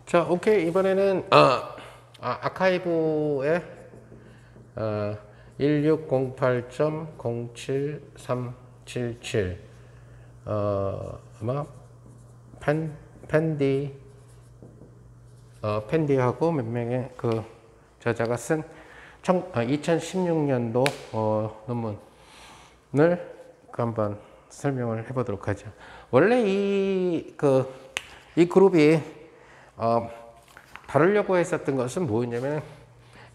자, 오케이. 이번에는 아카이브에 1608.07377 아마 펜디하고 몇 명의 그 저자가 쓴 2016년도 논문을 한번 설명을 해보도록 하죠. 원래 이 그룹이 다루려고 했었던 것은 뭐였냐면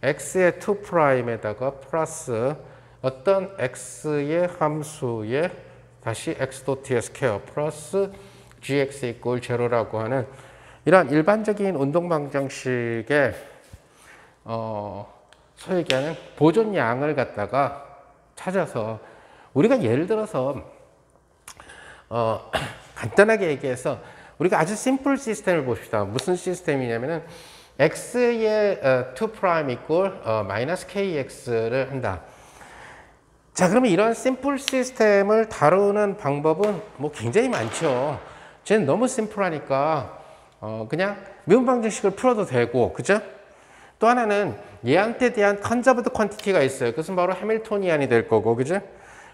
x의 2'에다가 플러스 어떤 x의 함수에 다시 x.t의 스퀘어 플러스 gx 이꼴 제로라고 하는 이런 일반적인 운동 방정식의 소위 얘기하는 보존량을 갖다가 찾아서 우리가 예를 들어서 간단하게 얘기해서 우리가 아주 심플 시스템을 봅시다. 무슨 시스템이냐면은 x의 2' 이꼴 마이너스 kx를 한다. 자, 그러면 이런 심플 시스템을 다루는 방법은 뭐 굉장히 많죠. 쟤는 너무 심플하니까 그냥 미분 방정식을 풀어도 되고, 그죠? 또 하나는 얘한테 대한 컨저브드 퀀티티가 있어요. 그것은 바로 해밀토니안이 될 거고, 그죠?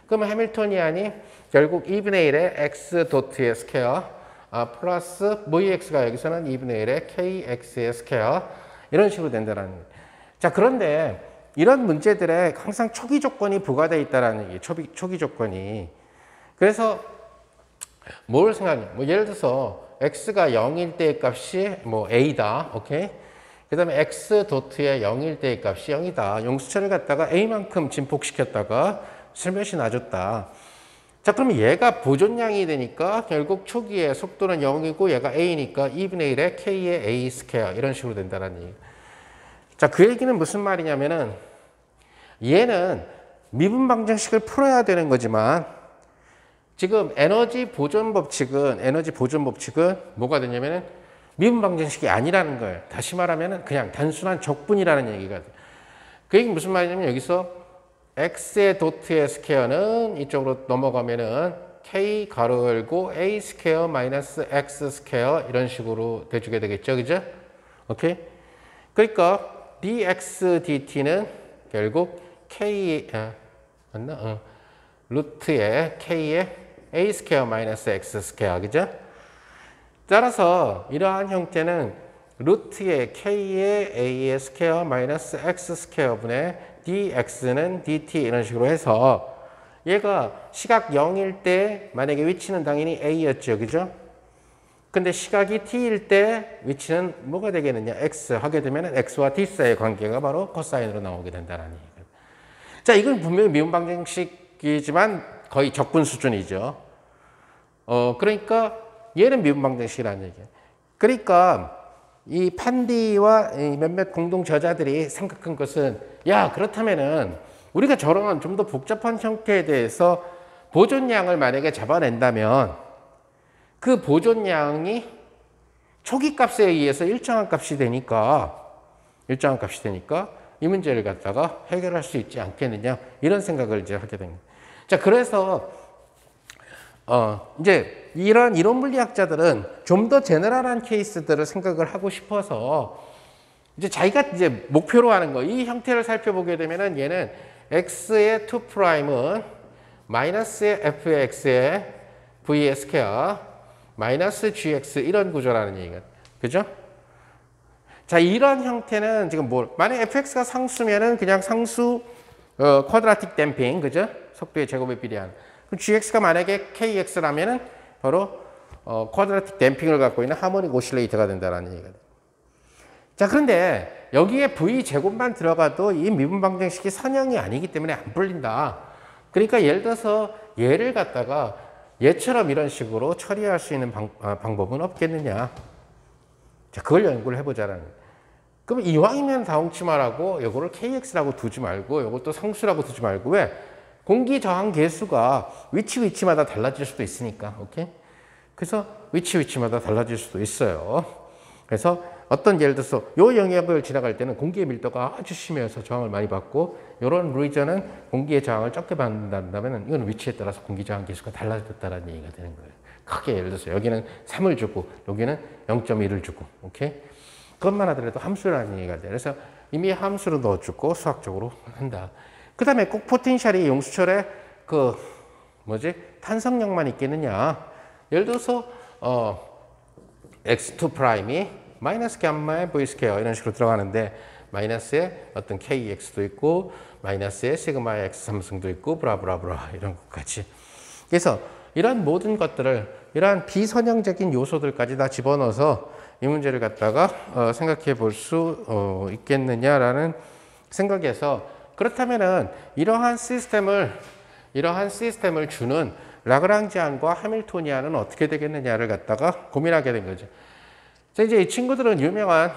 그러면 해밀토니안이 결국 2분의 1의 x 도트의 스퀘어 플러스 x가 여기서는 2분의 1의 kx의 스퀘어 이런 식으로 된다는 거예요. 자, 그런데 이런 문제들에 항상 초기 조건이 부과되어 있다는 얘기예요. 초기 조건이. 그래서 뭘 생각해요? 뭐 예를 들어서 x가 0일 때의 값이 뭐 a다. 오케이? 그 다음에 x 도트의 0일 때의 값이 0이다. 용수철을 갖다가 a만큼 진폭시켰다가 슬며시 놔줬다. 자, 그러면 얘가 보존량이 되니까 결국 초기에 속도는 0이고 얘가 a니까 2분의 1의 k의 a 스퀘어 이런 식으로 된다는 얘기. 자, 그 얘기는 무슨 말이냐면은 얘는 미분 방정식을 풀어야 되는 거지만 지금 에너지 보존 법칙은 뭐가 되냐면은 미분 방정식이 아니라는 거예요. 다시 말하면은 그냥 단순한 적분이라는 얘기가 돼요. 그 얘기는 무슨 말이냐면 여기서 x의 도트의 스퀘어는 이쪽으로 넘어가면은 k 가로 열고 a 스퀘어 마이너스 x 스퀘어 이런 식으로 돼주게 되겠죠, 그죠? 오케이? 그러니까 dx dt는 결국 k 맞나? 루트의 k의 a 스퀘어 마이너스 x 스퀘어, 그죠? 따라서 이러한 형태는 루트의 k의 a의 스퀘어 마이너스 x 스퀘어 분의 dx는 dt 이런 식으로 해서 얘가 시각 0일 때 만약에 위치는 당연히 a였죠, 그죠? 근데 시각이 t일 때 위치는 뭐가 되겠느냐? x 하게 되면 x와 t 사이의 관계가 바로 코사인으로 나오게 된다는 얘기예요. 자, 이건 분명히 미분 방정식이지만 거의 적분 수준이죠. 그러니까 얘는 미분 방정식이라는 얘기예요. 그러니까 이 판디와 몇몇 공동 저자들이 생각한 것은 야, 그렇다면은 우리가 저런 좀 더 복잡한 형태에 대해서 보존량을 만약에 잡아낸다면 그 보존량이 초기 값에 의해서 일정한 값이 되니까 이 문제를 갖다가 해결할 수 있지 않겠느냐 이런 생각을 이제 하게 됩니다. 자, 그래서 이제 이런 이론 물리학자들은 좀 더 제너럴한 케이스들을 생각을 하고 싶어서 이제 자기가 이제 목표로 하는 거, 이 형태를 살펴보게 되면은 얘는 x의 2'은 마이너스의 f의 x의 v의 스퀘어 마이너스 gx 이런 구조라는 얘기가 그죠? 자, 이런 형태는 지금 만약 fx가 상수면은 그냥 상수 쿼드라틱 댐핑, 그죠? 속도의 제곱에 비례한. 그럼 gx가 만약에 kx라면은 바로 쿼드라틱 댐핑을 갖고 있는 하모닉 오실레이터가 된다는 얘기가 돼요. 자, 그런데 여기에 v 제곱만 들어가도 이 미분 방정식이 선형이 아니기 때문에 안 풀린다. 그러니까 예를 들어서 얘를 갖다가 얘처럼 이런 식으로 처리할 수 있는 방법은 없겠느냐. 자, 그걸 연구를 해보자라는 거예요. 그럼 이왕이면 다홍치마라고 요거를 kx라고 두지 말고 요것도 상수라고 두지 말고 왜? 공기 저항 계수가 위치마다 달라질 수도 있으니까. 오케이? 그래서 위치마다 달라질 수도 있어요. 그래서 어떤 예를 들어서 요 영역을 지나갈 때는 공기의 밀도가 아주 심해서 저항을 많이 받고 이런 리전은 공기의 저항을 적게 받는다면 이건 위치에 따라서 공기 저항 계수가 달라졌다는 얘기가 되는 거예요. 크게 예를 들어서 여기는 3을 주고 여기는 0.1을 주고. 오케이? 그것만 하더라도 함수라는 얘기가 돼요. 그래서 이미 함수로 넣어주고 수학적으로 한다. 그 다음에 꼭 포텐셜이 용수철에 그 탄성력만 있겠느냐. 예를 들어서 x2 프라임이 마이너스 감마의 v 스퀘어 이런 식으로 들어가는데 마이너스에 어떤 kx도 있고 마이너스에 시그마의 x 삼승도 있고 브라브라브라 이런 것까지. 그래서 이런 모든 것들을 이러한 비선형적인 요소들까지 다 집어넣어서 이 문제를 갖다가 생각해 볼 수 있겠느냐라는 생각에서 그렇다면은 이러한 시스템을 주는 라그랑지안과 하밀토니안은 어떻게 되겠느냐를 갖다가 고민하게 된 거죠. 자, 이제 이 친구들은 유명한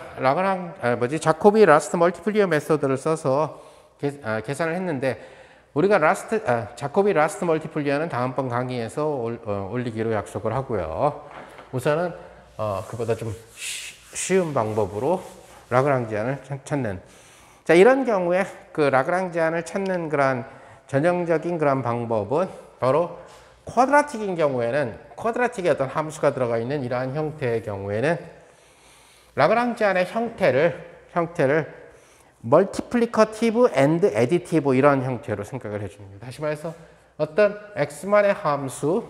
자코비 라스트 멀티플리어 메소드를 써서 계산을 했는데 우리가 자코비 라스트 멀티플리어는 다음번 강의에서 올리기로 약속을 하고요. 우선은 그보다 좀 쉬운 방법으로 라그랑지안을 찾는. 자, 이런 경우에 그 라그랑지안을 찾는 그런 전형적인 그런 방법은 바로 쿼드라틱인 경우에는 쿼드라틱의 어떤 함수가 들어가 있는 이러한 형태의 경우에는 라그랑지안의 형태를 멀티플리커티브 앤드 애디티브 이런 형태로 생각을 해줍니다. 다시 말해서 어떤 x만의 함수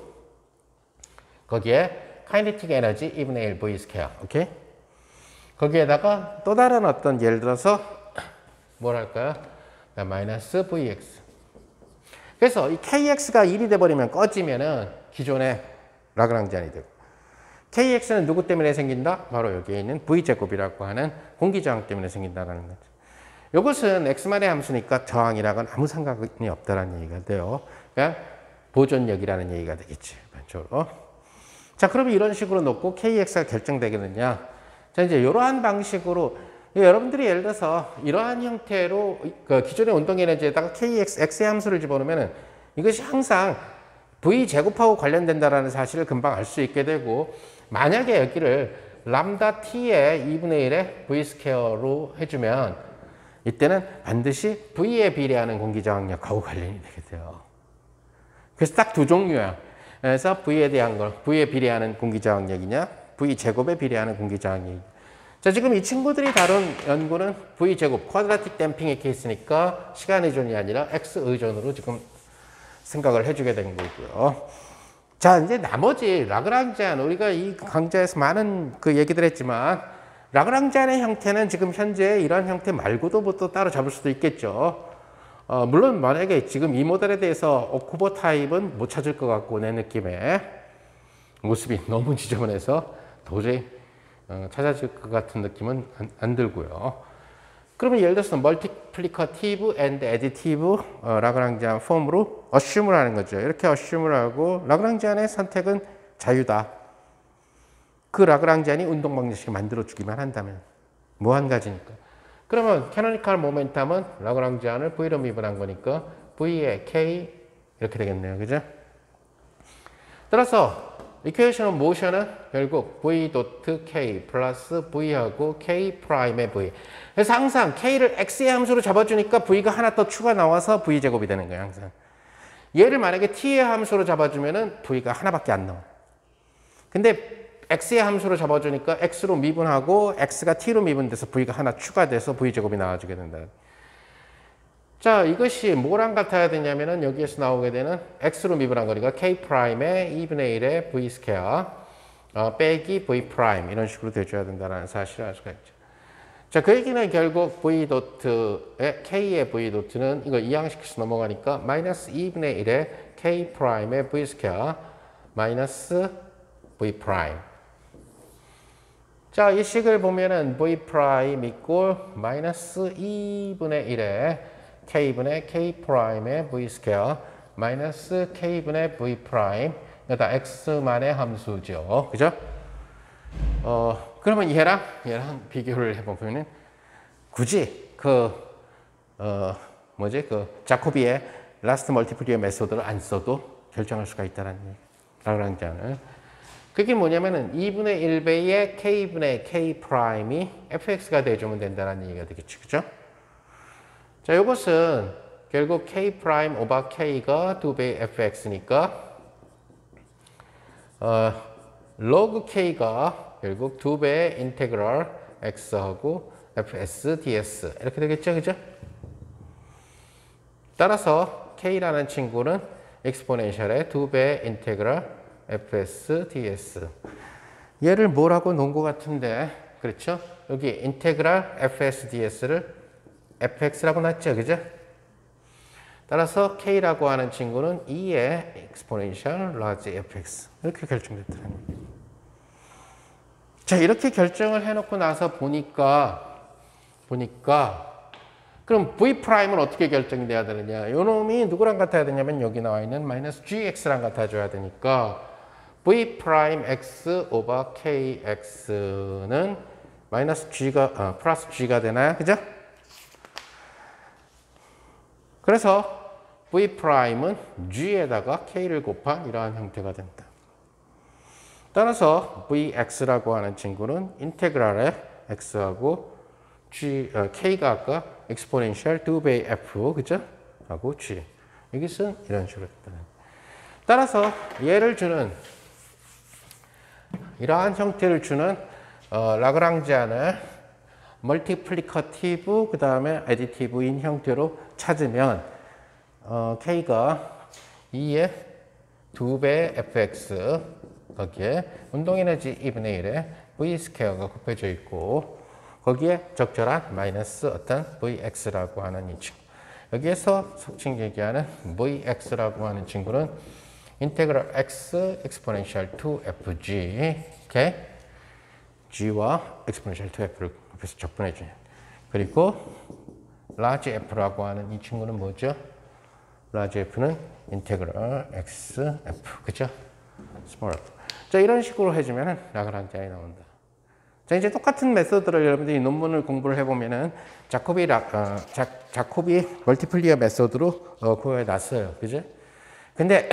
거기에 카이네틱 에너지 2분의 1 v 스퀘어 오케이? 거기에다가 또 다른 어떤 예를 들어서 뭐랄까요? 마이너스 vx. 그래서 이 kx가 1이 돼버리면 꺼지면은 기존의 라그랑지안이 되고 kx는 누구 때문에 생긴다? 바로 여기에 있는 v제곱이라고 하는 공기저항 때문에 생긴다는 거죠. 이것은 x만의 함수니까 저항이랑은 아무 상관이 없다는 얘기가 돼요. 그러니까 보존력이라는 얘기가 되겠지. 반적으로. 자, 그러면 이런 식으로 놓고 kx가 결정되겠느냐? 자, 이제 이러한 방식으로 여러분들이 예를 들어서 이러한 형태로 그 기존의 운동 에너지에다가 x의 함수를 집어넣으면 이것이 항상 v 제곱하고 관련된다라는 사실을 금방 알 수 있게 되고 만약에 여기를 람다 t의 2분의 1의 v 스퀘어로 해주면 이때는 반드시 v에 비례하는 공기저항력하고 관련이 되게 돼요. 그래서 딱 두 종류야. 그래서 v에 대한 걸 v에 비례하는 공기저항력이냐 v 제곱에 비례하는 공기저항력. 자, 지금 이 친구들이 다룬 연구는 V제곱, 쿼드라틱 댐핑의 케이스니까 시간 의존이 아니라 X 의존으로 지금 생각을 해주게 된 거고요. 자, 이제 나머지 라그랑지안, 우리가 이 강좌에서 많은 그 얘기들 했지만 라그랑지안의 형태는 지금 현재 이런 형태 말고도 뭐 또 따로 잡을 수도 있겠죠. 물론 만약에 지금 이 모델에 대해서 오쿠버 타입은 못 찾을 것 같고 내 느낌에 모습이 너무 지저분해서 도저히 찾아질 것 같은 느낌은 안 들고요. 그러면 예를 들어서 멀티플리커티브 앤드 애디티브 라그랑지안 폼으로 어슈물 하는 거죠. 이렇게 어슈물 하고 라그랑지안의 선택은 자유다. 그 라그랑지안이 운동 방정식을 만들어주기만 한다면 뭐 한 가지니까. 그러면 캐노니컬 모멘텀은 라그랑지안을 V로 미분한 거니까 V의 K 이렇게 되겠네요. 그죠? 따라서 이퀘이션 오브 모션은 결국 V 도트 K 플러스 V하고 K 프라임의 V. 그래서 항상 K를 X의 함수로 잡아주니까 V가 하나 더 추가 나와서 V 제곱이 되는 거예요. 항상. 얘를 만약에 T의 함수로 잡아주면은 V가 하나밖에 안 나와. 근데 X의 함수로 잡아주니까 X로 미분하고 X가 T로 미분돼서 V가 하나 추가돼서 V 제곱이 나와주게 된다. 자, 이것이 뭐랑 같아야 되냐면은 여기에서 나오게 되는 x로 미분한 거니까 k 프라임의 2분의 1의 v 스퀘어 빼기 v 프라임 이런 식으로 돼줘야 된다는 사실을 알 수가 있죠. 자, 그 얘기는 결국 v 도트의 k의 v 도트는 이거 이항시켜서 넘어가니까 마이너스 2분의 1의 k 프라임의 v 스퀘어 마이너스 v 프라임. 자, 이 식을 보면은 v 프라임 이꼴 마이너스 2분의 1의 k분의 k 프라임의 v 스퀘어 마이너스 k분의 v 프라임 다 x만의 함수죠. 그죠? 그러면 얘랑 비교를 해보면은 굳이 그 자코비의 라스트 멀티플리어 메소드를 안 써도 결정할 수가 있다는 얘기. 라그랑지안을. 그게 뭐냐면은 2분의 1배의 k분의 k 프라임이 fx가 돼주면 된다는 얘기가 되겠죠. 그죠? 자, 이것은 결국 k 프라임 오버 k가 2배의 fx니까 log k가 결국 2배의 인테그럴 x하고 fs ds 이렇게 되겠죠, 그죠? 따라서 k라는 친구는 익스포넨셜의 2배 인테그랄 fs ds. 얘를 뭐라고 놓은 것 같은데, 그렇죠? 여기 인테그랄 fs ds를 fx라고 놨죠, 그죠? 따라서 k라고 하는 친구는 2의 exponential large fx 이렇게 결정됐더라는 거예요. 자, 이렇게 결정을 해놓고 나서 보니까 그럼 v''은 어떻게 결정이 돼야 되느냐? 요 놈이 누구랑 같아야 되냐면 여기 나와 있는 마이너스 gx랑 같아줘야 되니까 v'(x) 오버 kx는 마이너스 g가 플러스 g가 되나요? 그죠? 그래서 v''은 g에다가 k를 곱한 이러한 형태가 된다. 따라서 vx라고 하는 친구는 인테그랄의 x하고 k가 아까 exponential 2배 f, 그죠? 하고 g. 여기서 이런 식으로 됐다. 따라서 얘를 주는 이러한 형태를 주는 라그랑지안을 멀티플리커티브 그 다음에 애디티브인 형태로 찾으면 k가 2의 2배 fx 거기에 운동에너지 2분의 1에 v 스퀘어가 곱해져 있고 거기에 적절한 마이너스 어떤 vx라고 하는 이 친구. 여기에서 속칭 얘기하는 vx라고 하는 친구는 인테그랄 x exponential 2fg 오케이? g와 exponential 2f를 곱해서 적분해 주는. 그리고 large f라고 하는 이 친구는 뭐죠? large f는 인테그랄 x f 그죠? small f. 자, 이런 식으로 해주면은 라그랑지안이 나온다. 자, 이제 똑같은 메소드를 여러분들이 논문을 공부를 해보면은 자코비 멀티플리어 메소드로 구해놨어요. 그죠? 근데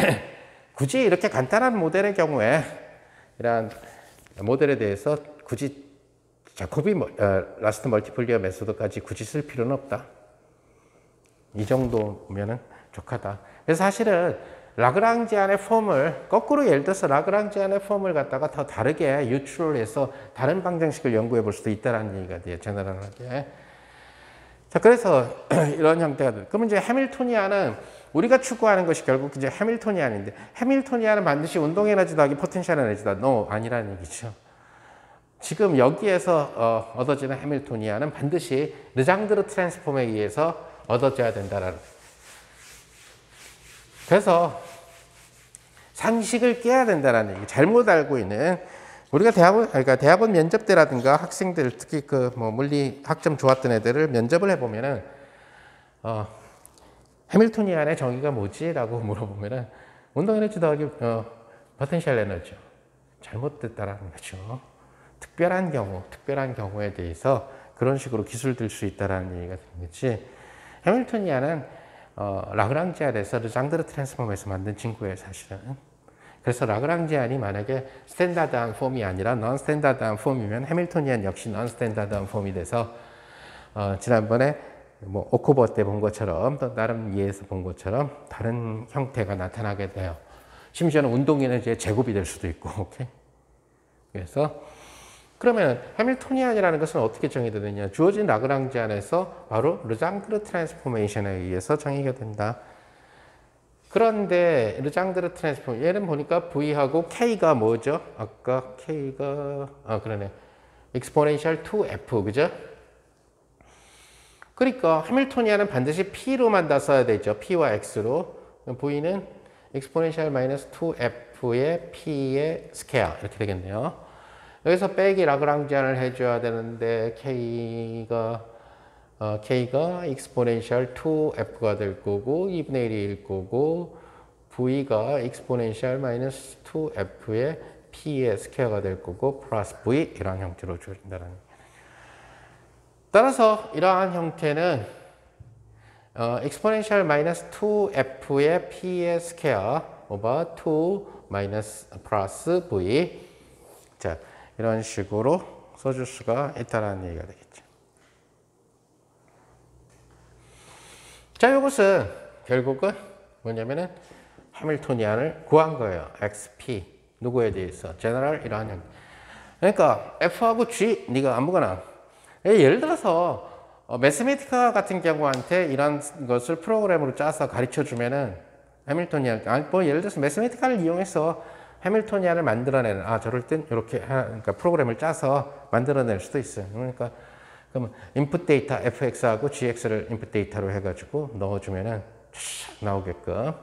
굳이 이렇게 간단한 모델의 경우에 이런 모델에 대해서 굳이 자코비 라스트 멀티플리어 메소드까지 굳이 쓸 필요는 없다. 이 정도면은 족하다. 그래서 사실은 라그랑지안의 폼을 거꾸로 예를 들어서 라그랑지안의 폼을 갖다가 더 다르게 유출을 해서 다른 방정식을 연구해 볼 수도 있다는 얘기가 돼요. 제너럴하게. 자, 그래서 이런 형태가 돼. 그러면 이제 해밀토니안은 우리가 추구하는 것이 결국 이제 해밀토니안인데 해밀토니안은 반드시 운동 에너지 더하기 포텐셜 에너지다. No, 아니라는 얘기죠. 지금 여기에서 얻어지는 해밀토니안은 반드시 르장드르 트랜스폼에 의해서 얻어져야 된다라는 거예요. 그래서 상식을 깨야 된다는 얘기. 잘못 알고 있는 우리가 대학원 면접 때라든가 학생들 특히 그 뭐 물리 학점 좋았던 애들을 면접을 해보면은 해밀토니안의 정의가 뭐지?라고 물어보면은 운동 에너지 더하기 포텐셜 에너지 잘못됐다라는 거죠. 특별한 경우에 대해서 그런 식으로 기술될 수 있다라는 얘기가 되는 거지. 해밀토니안은 라그랑지안에서 르장드르 트랜스폼에서 만든 친구예요, 사실은. 그래서 라그랑지안이 만약에 스탠다드한 폼이 아니라 넌 스탠다드한 폼이면 해밀토니안 역시 넌 스탠다드한 폼이 돼서 지난번에 뭐 오코버 때 본 것처럼 또 다른 예에서 본 것처럼 다른 형태가 나타나게 돼요. 심지어는 운동 에너지의 제곱이 될 수도 있고, 오케이? 그래서 그러면 해밀토니안이라는 것은 어떻게 정의되느냐? 주어진 라그랑지안에서 바로 르장드르 트랜스포메이션에 의해서 정의가 된다. 그런데 르장드르 트랜스폼 얘는 보니까 V하고 K가 뭐죠? 아까 K가 그러네. exponential 2F 그죠? 그러니까 해밀토니안은 반드시 P로만 다 써야 되죠. P와 X로. V는 exponential minus 2F의 P의 스퀘어 이렇게 되겠네요. 여기서 빼기 라그랑지안을 해줘야 되는데 K가 exponential 2F가 될 거고 2분의 1일 거고 V가 exponential minus 2F의 P의 스퀘어가 될 거고 플러스 V 이런 형태로 주어진다는 거예요. 따라서 이러한 형태는 exponential minus 2F의 P의 스퀘어 over 2 minus 플러스 V 자 이런 식으로 써줄 수가 있다는 얘기가 되겠죠. 자, 이것은 결국은 뭐냐면은 해밀토니안을 구한 거예요. XP 누구에 대해서? 제너럴 이러한 형. 그러니까 F하고 G 네가 아무거나 예를 들어서 매스메티카 같은 경우한테 이런 것을 프로그램으로 짜서 가르쳐 주면은 해밀토니안, 뭐 예를 들어서 매스메티카를 이용해서 해밀토니안을 만들어내는, 저럴 땐 이렇게 그러니까 프로그램을 짜서 만들어낼 수도 있어요. 그러니까 그러면 인풋 데이터 fx하고 gx를 인풋 데이터로 해가지고 넣어주면은 나오게끔.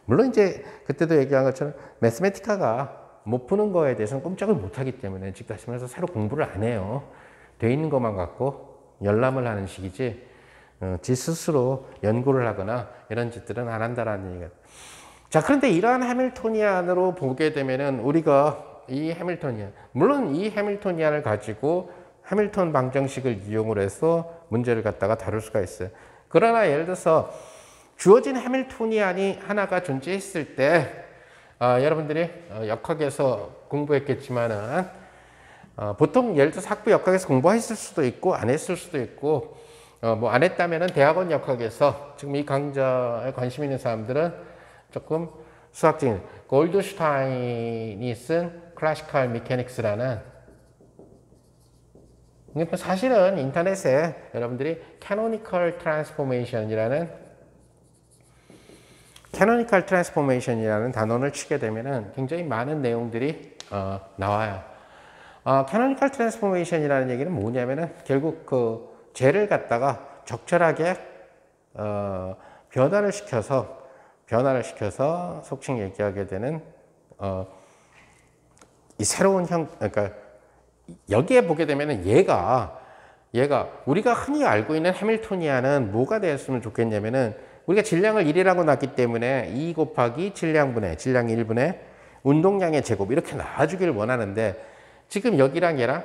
물론 이제 그때도 얘기한 것처럼 매스메티카가 못 푸는 거에 대해서는 꼼짝을 못 하기 때문에 즉 다시 말해서 새로 공부를 안 해요. 돼 있는 것만 갖고 열람을 하는 식이지 지 스스로 연구를 하거나 이런 짓들은 안 한다라는 얘기가. 자, 그런데 이러한 해밀토니안으로 보게 되면은 우리가 이 해밀토니안, 물론 이 해밀토니안을 가지고 해밀턴 방정식을 이용을 해서 문제를 갖다가 다룰 수가 있어요. 그러나 예를 들어서 주어진 해밀토니안이 하나가 존재했을 때 여러분들이 역학에서 공부했겠지만은 보통 예를 들어서 학부 역학에서 공부했을 수도 있고 안 했을 수도 있고 뭐 안 했다면은 대학원 역학에서 지금 이 강좌에 관심 있는 사람들은 조금 수학적인 골드슈타인이 쓴 클래시컬 미케닉스라는, 사실은 인터넷에 여러분들이 캐노니컬 트랜스포메이션이라는 단어를 치게 되면은 굉장히 많은 내용들이 나와요. 캐노니컬 트랜스포메이션이라는 얘기는 뭐냐면은 결국 그 재를 갖다가 적절하게 변화를 시켜서 속칭 얘기하게 되는 이 새로운 그러니까 여기에 보게 되면은 얘가 우리가 흔히 알고 있는 해밀토니안은 뭐가 되었으면 좋겠냐면은 우리가 질량을 1이라고 놨기 때문에 2 곱하기 질량 1분의 운동량의 제곱 이렇게 나와주기를 원하는데 지금 여기랑 얘랑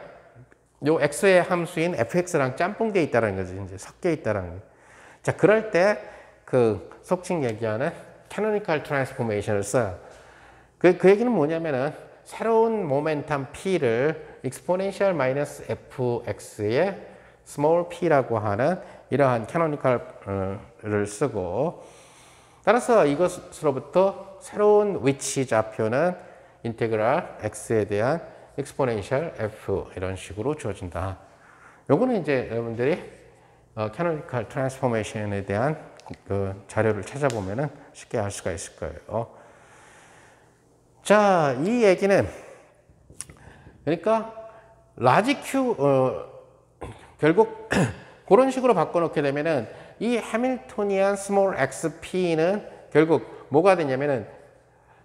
요 x의 함수인 fx랑 짬뽕되어 있다는 거죠. 이제 섞여 있다는 거예요. 자, 그럴 때 그 속칭 얘기하는 캐노니컬 트랜스포메이션을 써요. 그 얘기는 뭐냐면은 새로운 모멘텀 p를 exponential 마이너스 fx의 small p라고 하는 이러한 캐노니컬을 쓰고, 따라서 이것으로부터 새로운 위치 좌표는 인테그랄 x에 대한 exponential f 이런 식으로 주어진다. 요거는 이제 여러분들이 캐노니컬 트랜스포메이션에 대한 그 자료를 찾아보면은 쉽게 알 수가 있을 거예요. 자, 이 얘기는 그러니까 라지 q 결국 그런 식으로 바꿔놓게 되면은 이 해밀토니안 스몰 xp는 결국 뭐가 되냐면은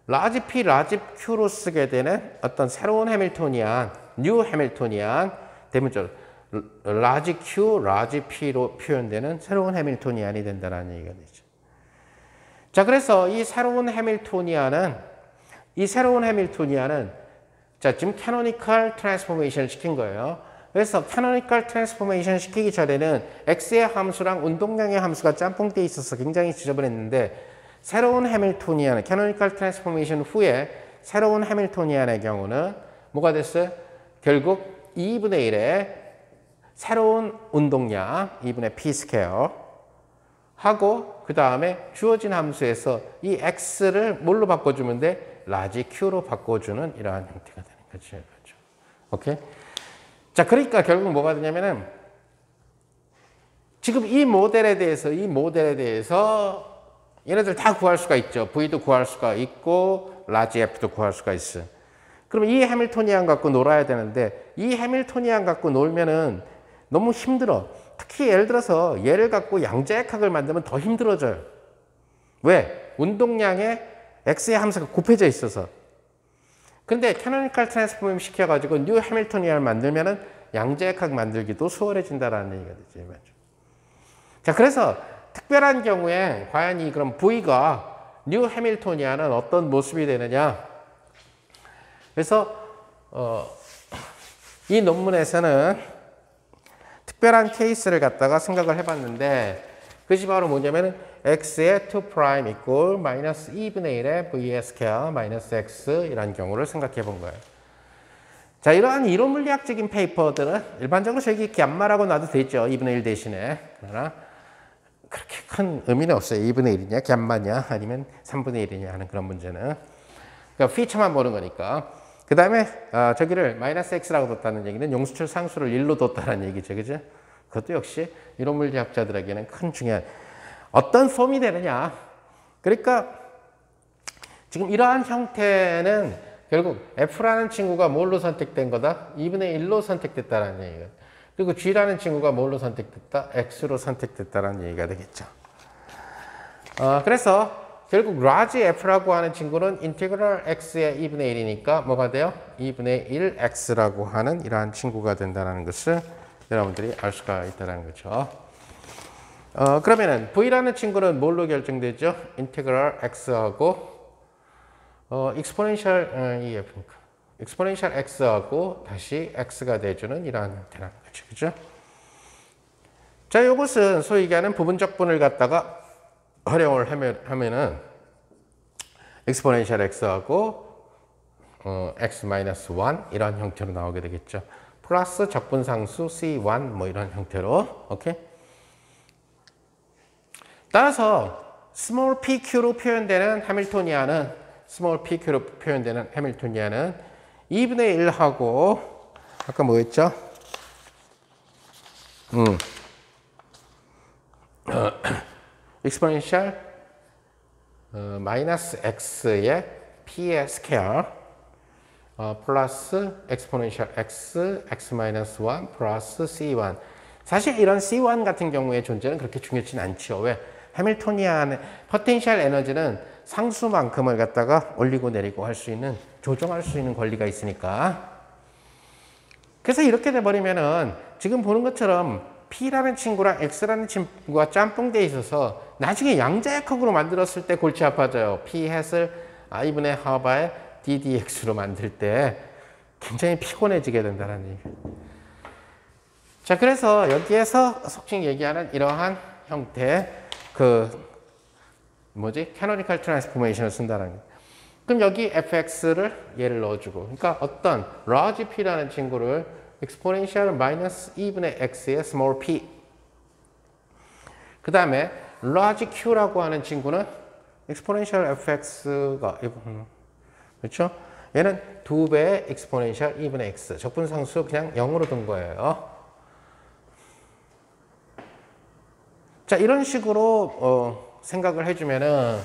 라지 p, 라지 q로 쓰게 되는 어떤 새로운 해밀토니안, 뉴 해밀토니안, 대문자로 라지 q, 라지 p로 표현되는 새로운 해밀토니안이 된다는 얘기가 되죠. 자, 그래서 이 새로운 해밀토니안은 자, 지금 캐노니컬 트랜스포메이션을 시킨 거예요. 그래서 캐노니컬 트랜스포메이션 시키기 전에는 x의 함수랑 운동량의 함수가 짬뽕되어 있어서 굉장히 지저분했는데 새로운 해밀토니안, 캐노니컬 트랜스포메이션 후에 새로운 해밀토니안의 경우는 뭐가 됐어요? 결국 2분의 1의 새로운 운동량, 2분의 p 스퀘어 하고 그 다음에 주어진 함수에서 이 x를 뭘로 바꿔주면 돼? 라지 q로 바꿔주는 이러한 형태가 되는 거죠. 오케이? 자, 그러니까 결국 뭐가 되냐면은 지금 이 모델에 대해서 얘네들 다 구할 수가 있죠. V도 구할 수가 있고 라지 F도 구할 수가 있어요. 그럼 이 해밀토니안 갖고 놀아야 되는데 이 해밀토니안 갖고 놀면은 너무 힘들어. 특히 예를 들어서 얘를 갖고 양자역학을 만들면 더 힘들어져요. 왜? 운동량에 X의 함수가 곱해져 있어서. 근데 캐노니컬 트랜스포메이션 시켜가지고 뉴 해밀토니안을 만들면은 양자역학 만들기도 수월해진다라는 얘기가 되죠. 자, 그래서 특별한 경우에 과연 이 그럼 V가 뉴 해밀토니안은 어떤 모습이 되느냐? 그래서 이 논문에서는 특별한 케이스를 갖다가 생각을 해봤는데 그것이 바로 뭐냐면은 x의 2' 이꼴 마이너스 2분의 1의 v의 스퀘어 마이너스 x 이런 경우를 생각해 본 거예요. 자, 이러한 이론 물리학적인 페이퍼들은 일반적으로 저기 갬마라고 놔도 되죠. 2분의 1 대신에. 그러나 그렇게 큰 의미는 없어요. 2분의 1이냐, 갬마냐, 아니면 3분의 1이냐 하는 그런 문제는. 그러니까 피처만 보는 거니까. 그 다음에 저기를 마이너스 x라고 뒀다는 얘기는 용수철 상수를 1로 뒀다는 얘기죠. 그죠? 그것도 역시 이론 물리학자들에게는 큰 중요한 어떤 폼이 되느냐. 그러니까 지금 이러한 형태는 결국 f라는 친구가 뭘로 선택된 거다? 2분의 1로 선택됐다는 얘기가. 그리고 g라는 친구가 뭘로 선택됐다? x로 선택됐다는 얘기가 되겠죠. 그래서 결국 large f라고 하는 친구는 인테그럴 x의 2분의 1이니까 뭐가 돼요? 2분의 1x라고 하는 이러한 친구가 된다는 것을 여러분들이 알 수가 있다는 거죠. 그러면은 v라는 친구는 뭘로 결정되죠? 인테그럴 x하고 exponential EF니까 exponential x하고 다시 x가 돼주는 이러한 형태라는 거죠. 그죠? 자, 이것은 소위 얘기하는 부분적분을 갖다가 활용을 하면은 exponential x하고 x-1 이런 형태로 나오게 되겠죠. 플러스 적분상수 c1 뭐 이런 형태로. 오케이? 따라서 small pq로 표현되는 해밀토니안은 2분의 1하고 아까 뭐였죠? exponential 마이너스 x의 p의 스퀘어 플러스 exponential x-1 플러스 c1. 사실 이런 c1 같은 경우의 존재는 그렇게 중요치는 않죠. 왜? 해밀토니안의 포텐셜 에너지는 상수만큼을 갖다가 올리고 내리고 할 수 있는, 조정할 수 있는 권리가 있으니까. 그래서 이렇게 돼버리면은 지금 보는 것처럼 P라는 친구랑 X라는 친구가 짬뽕돼 있어서 나중에 양자역학으로 만들었을 때 골치 아파져요. P 햇을 I분의 하바의 DDX로 만들 때 굉장히 피곤해지게 된다는 얘기. 자, 그래서 여기에서 속칭 얘기하는 이러한 형태의 캐노니컬 트랜스포메이션을 쓴다는 거예요. 그럼 여기 fx를 얘를 넣어주고, 그러니까 어떤 large p라는 친구를 exponential 마이너스 2분의 x의 small p. 그 다음에 large q라고 하는 친구는 exponential fx가 그렇죠? 얘는 2배의 exponential 2분의 x. 적분상수 그냥 0으로 둔 거예요. 자, 이런 식으로 생각을 해주면은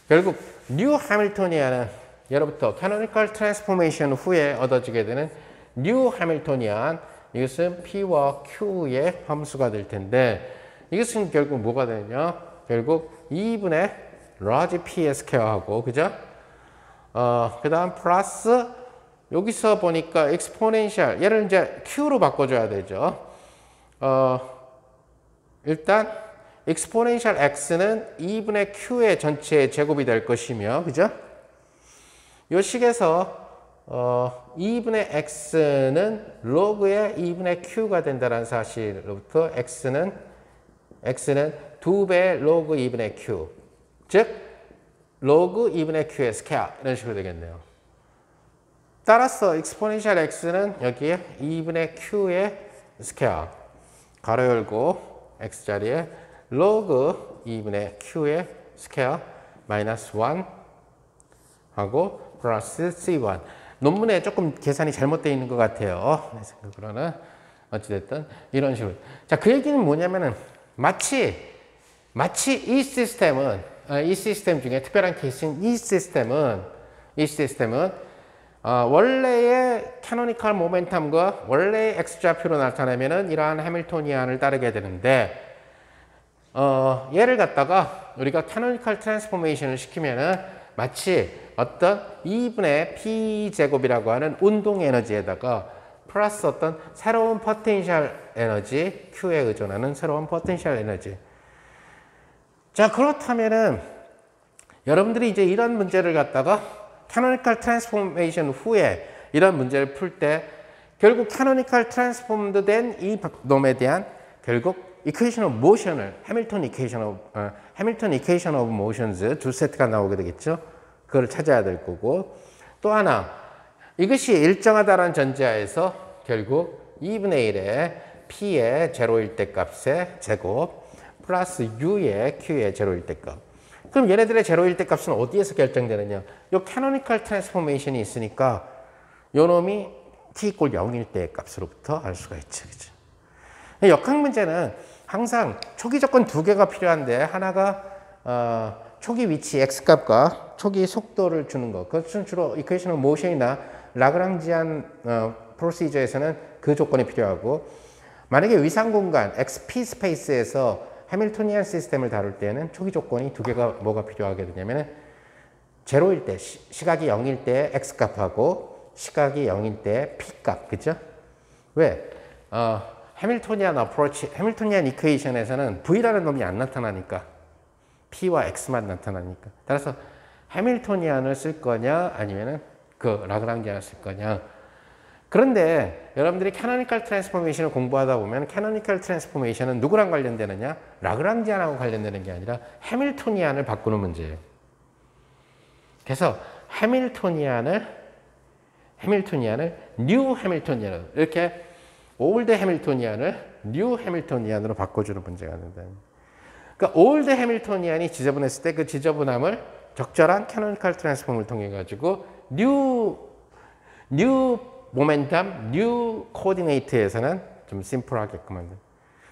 결국 뉴 해밀토니안은 예로부터 캐노니컬 트랜스포메이션 후에 얻어지게 되는 뉴 해밀토니안, 이것은 P와 Q의 함수가 될 텐데 이것은 결국 뭐가 되냐? 결국 2분의 large P의 스퀘어하고, 그죠? 그 다음 플러스 여기서 보니까 exponential, 얘를 이제 Q로 바꿔줘야 되죠. 일단 exponential x는 2분의 q의 전체 제곱이 될 것이며, 그죠? 이 식에서 2분의 x는 log의 2분의 q가 된다는 사실로부터 x는 2배의 log 2분의 q, 즉 log 2분의 q의 스퀘어, 이런 식으로 되겠네요. 따라서 exponential x는 여기에 2분의 q의 스퀘어, 가로 열고 x자리에 log 2분의 q의 스퀘어 마이너스 1 하고 플러스 c1. 논문에 조금 계산이 잘못되어 있는 것 같아요. 내 생각으로는. 어찌됐든 이런 식으로. 자, 그 얘기는 뭐냐면은 마치 이 시스템은 이 시스템 중에 특별한 케이스인 이 시스템은 원래의 캐노니컬 모멘텀과 원래의 x좌표로 나타내면은 이러한 해밀토니안을 따르게 되는데, 얘를 갖다가 우리가 캐노니컬 트랜스포메이션을 시키면은 마치 어떤 2분의 p 제곱이라고 하는 운동 에너지에다가 플러스 어떤 새로운 포텐셜 에너지, q에 의존하는 새로운 포텐셜 에너지. 자, 그렇다면은 여러분들이 이제 이런 문제를 갖다가 캐노니컬 트랜스포메이션 후에 이런 문제를 풀 때 결국 캐노니컬 트랜스폼드 된 이 놈에 대한 결국 이퀘이션 오브 모션을 해밀턴 이퀘이션 오브 모션즈 두 세트가 나오게 되겠죠. 그걸 찾아야 될 거고, 또 하나 이것이 일정하다는 전제하에서 결국 2분의 1의 p의 제로일 때 값의 제곱 플러스 u의 q의 제로일 때 값. 그럼 얘네들의 제로일 때 값은 어디에서 결정되느냐? 이 캐노니컬 트랜스포메이션이 있으니까 요 놈이 t = 0일 때 값으로부터 알 수가 있죠. 그죠? 역학 문제는 항상 초기 조건 두 개가 필요한데 하나가 초기 위치 x 값과 초기 속도를 주는 거. 그것은 주로 이퀘이션 오브 모션이나 라그랑지안 프로시저에서는 그 조건이 필요하고, 만약에 위상 공간 xp 스페이스에서 해밀토니안 시스템을 다룰 때는 초기 조건이 두 개가 뭐가 필요하게 되냐면은 제로일 때 시각이 0일 때 x 값하고 시각이 0일 때 p 값. 그죠? 왜? 해밀토니안 어프로치, 해밀토니안 이퀘이션에서는 v라는 놈이 안 나타나니까 p와 x만 나타나니까. 따라서 해밀토니안을 쓸 거냐 아니면은 그 라그랑지안을 쓸 거냐. 그런데 여러분들이 캐노니컬 트랜스포메이션을 공부하다 보면 캐노니컬 트랜스포메이션은 누구랑 관련되느냐? 라그랑지안하고 관련되는 게 아니라 해밀토니안을 바꾸는 문제예요. 그래서 해밀토니안을 뉴 해밀토니안으로, 이렇게 올드 해밀토니안을 뉴 해밀토니안으로 바꿔주는 문제가 된다. 그러니까 올드 해밀토니안이 지저분했을 때 그 지저분함을 적절한 캐노니컬 트랜스폼을 통해 가지고 뉴 모멘텀, 뉴 코디네이트에서는 좀 심플하게끔 만든.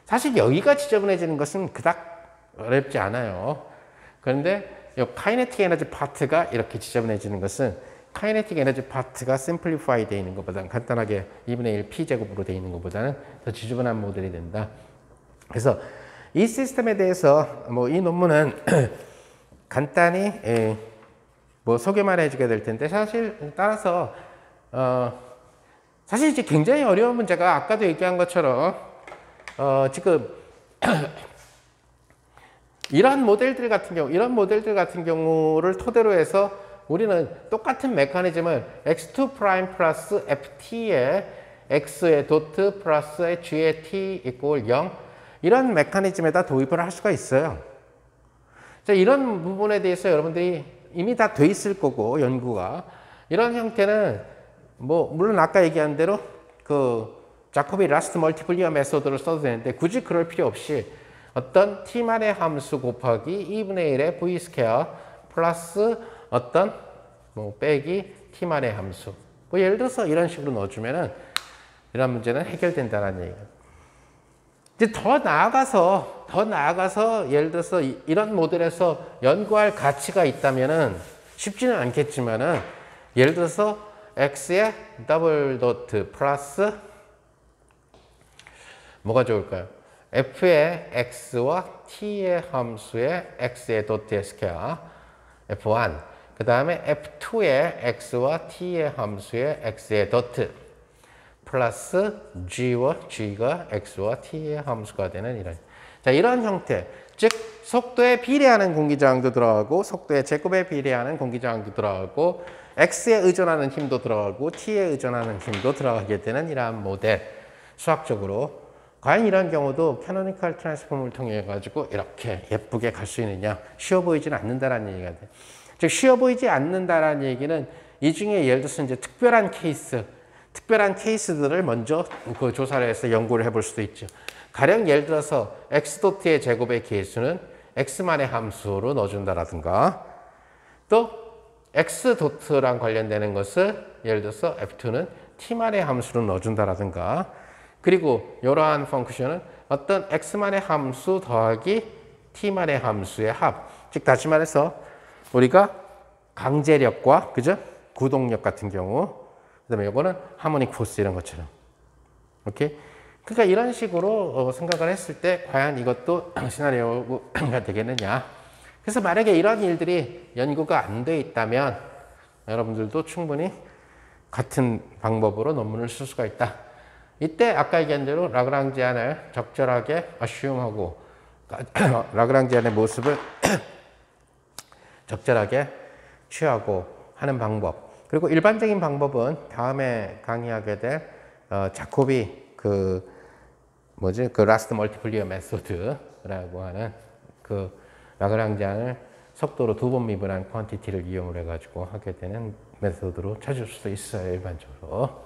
사실 여기가 지저분해지는 것은 그닥 어렵지 않아요. 그런데 이 카이네틱 에너지 파트가 이렇게 지저분해지는 것은 카이네틱 에너지 파트가 심플리파이 되어 있는 것보다는 간단하게 2분의 1 p제곱으로 되어 있는 것보다는 더 지저분한 모델이 된다. 그래서 이 시스템에 대해서 뭐 이 논문은 간단히 뭐 소개만 해주게 될 텐데, 사실 따라서 사실 이제 굉장히 어려운 문제가 아까도 얘기한 것처럼 지금 이런 모델들 같은 경우를 토대로 해서 우리는 똑같은 메커니즘을 x2 프라임 플러스 ft의 x의 도트 플러스 g의 t = 0 이런 메커니즘에다 도입을 할 수가 있어요. 자, 이런 부분에 대해서 여러분들이 이미 다 돼 있을 거고, 연구가 이런 형태는 뭐 물론 아까 얘기한 대로 그 자코비 라스트 멀티플리어 메소드를 써도 되는데 굳이 그럴 필요 없이 어떤 t만의 함수 곱하기 2분의 1의 v 스퀘어 플러스 어떤 뭐 빼기 t만의 함수, 뭐 예를 들어서 이런 식으로 넣어주면은 이런 문제는 해결된다는 얘기예요. 이제 더 나아가서 예를 들어서 이런 모델에서 연구할 가치가 있다면은 쉽지는 않겠지만은 예를 들어서 x의 더블 도트 플러스 뭐가 좋을까요? f의 x와 t의 함수의 x의 도트의 스퀘어 f1, 그 다음에 f2의 x와 t의 함수의 x의 도트 플러스 g와 g가 x와 t의 함수가 되는 이런 형태, 즉 속도에 비례하는 공기저항도 들어가고 속도의 제곱에 비례하는 공기저항도 들어가고 x에 의존하는 힘도 들어가고 t에 의존하는 힘도 들어가게 되는 이러한 모델. 수학적으로 과연 이런 경우도 캐노니컬 트랜스폼을 통해 가지고 이렇게 예쁘게 갈 수 있느냐? 쉬워 보이지는 않는다라는 얘기가 돼. 즉 쉬워 보이지 않는다라는 얘기는 이 중에 예를 들어서 이제 특별한 케이스들을 먼저 그 조사를 해서 연구를 해볼 수도 있죠. 가령 예를 들어서 x 도트의 제곱의 개수는 x만의 함수로 넣어준다라든가, 또 x 도트랑 관련되는 것을 예를 들어서 f2는 t만의 함수로 넣어준다라든가, 그리고 이러한 펑크션은 어떤 x만의 함수 더하기 t만의 함수의 합, 즉 다시 말해서 우리가 강제력과 그죠? 구동력 같은 경우, 그다음에 이거는 하모닉 포스 이런 것처럼. 오케이? 그러니까 이런 식으로 생각을 했을 때 과연 이것도 시나리오가 되겠느냐. 그래서 만약에 이런 일들이 연구가 안 돼 있다면 여러분들도 충분히 같은 방법으로 논문을 쓸 수가 있다. 이때 아까 얘기한 대로 라그랑지안을 적절하게 assume하고 라그랑지안의 모습을 적절하게 취하고 하는 방법. 그리고 일반적인 방법은 다음에 강의하게 될 자코비 그 라스트 멀티플리어 메소드라고 하는 그 라그랑지안을 속도로 2번 미분한 퀀티티를 이용을 해가지고 하게 되는 메소드로 찾을 수도 있어요, 일반적으로.